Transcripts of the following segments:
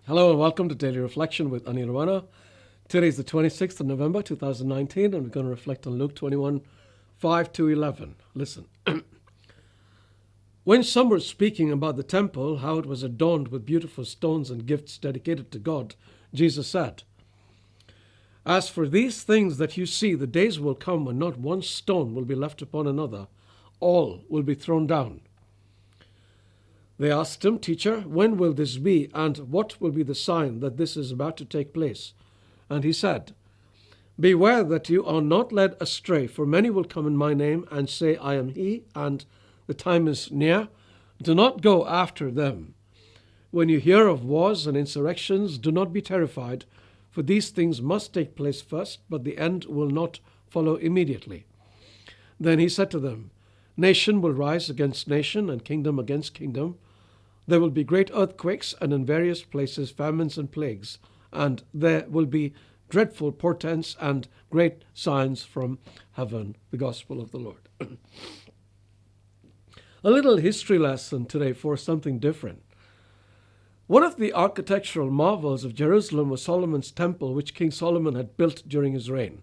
Hello and welcome to Daily Reflection with Aneel Aranha. Today is the 26th of November 2019 and we're going to reflect on Luke 21, 5 to 11. Listen. When some were speaking about the temple, how it was adorned with beautiful stones and gifts dedicated to God, Jesus said, "As for these things that you see, the days will come when not one stone will be left upon another. All will be thrown down." They asked him, "Teacher, when will this be, and what will be the sign that this is about to take place?" And he said, "Beware that you are not led astray, for many will come in my name and say, 'I am he,' and 'the time is near.' Do not go after them. When you hear of wars and insurrections, do not be terrified, for these things must take place first, but the end will not follow immediately." Then he said to them, "Nation will rise against nation, and kingdom against kingdom. There will be great earthquakes, and in various places famines and plagues, and there will be dreadful portents and great signs from heaven." The gospel of the Lord. A little history lesson today for something different. One of the architectural marvels of Jerusalem was Solomon's temple, which King Solomon had built during his reign.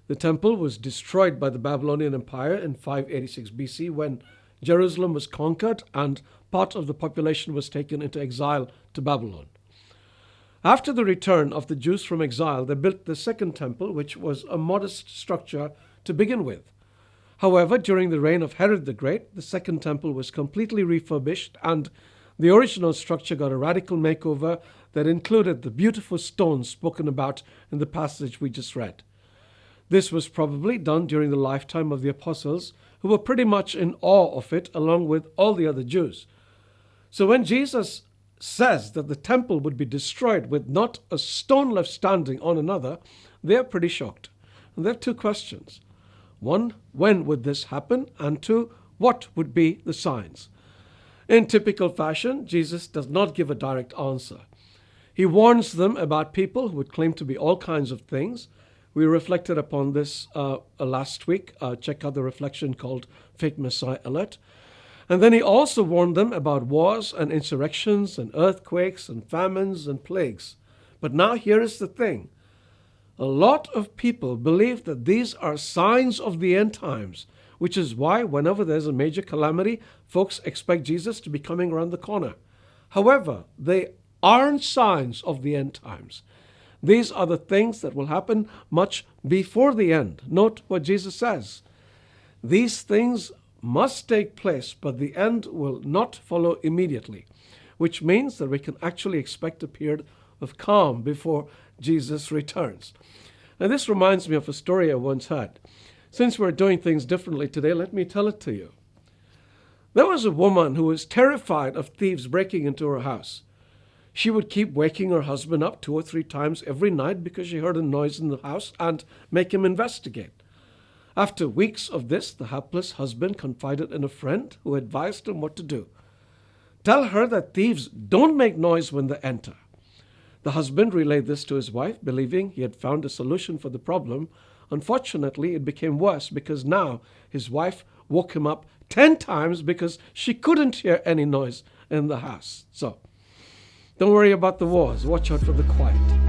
The temple was destroyed by the Babylonian Empire in 586 BC when Jerusalem was conquered and part of the population was taken into exile to Babylon. After the return of the Jews from exile, they built the second temple, which was a modest structure to begin with. However, during the reign of Herod the Great, the second temple was completely refurbished and the original structure got a radical makeover that included the beautiful stones spoken about in the passage we just read. This was probably done during the lifetime of the apostles, who were pretty much in awe of it along with all the other Jews. So when Jesus says that the temple would be destroyed with not a stone left standing on another, they're pretty shocked. And they have two questions. One, when would this happen? And two, what would be the signs? In typical fashion, Jesus does not give a direct answer. He warns them about people who would claim to be all kinds of things. We reflected upon this last week. Check out the reflection called Fake Messiah Alert. And then he also warned them about wars and insurrections and earthquakes and famines and plagues. But now here is the thing. A lot of people believe that these are signs of the end times, which is why whenever there's a major calamity, folks expect Jesus to be coming around the corner. However, they aren't signs of the end times. These are the things that will happen much before the end. Note what Jesus says. These things must take place, but the end will not follow immediately, which means that we can actually expect a period of calm before Jesus returns. Now, this reminds me of a story I once had. Since we're doing things differently today, let me tell it to you. There was a woman who was terrified of thieves breaking into her house. She would keep waking her husband up 2 or 3 times every night because she heard a noise in the house and make him investigate. After weeks of this, the hapless husband confided in a friend who advised him what to do. "Tell her that thieves don't make noise when they enter." The husband relayed this to his wife, believing he had found a solution for the problem. Unfortunately, it became worse because now his wife woke him up 10 times because she couldn't hear any noise in the house. So, don't worry about the wars. Watch out for the quiet.